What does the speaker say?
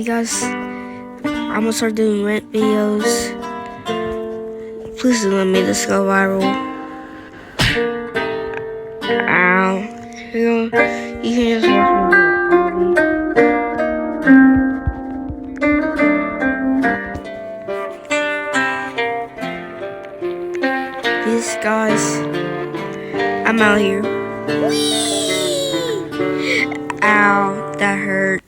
guys, I'm gonna start doing rant videos. Please do let me this go viral. Ow. You can just watch me do it. Peace, guys. I'm out here. Whee! Ow, that hurt.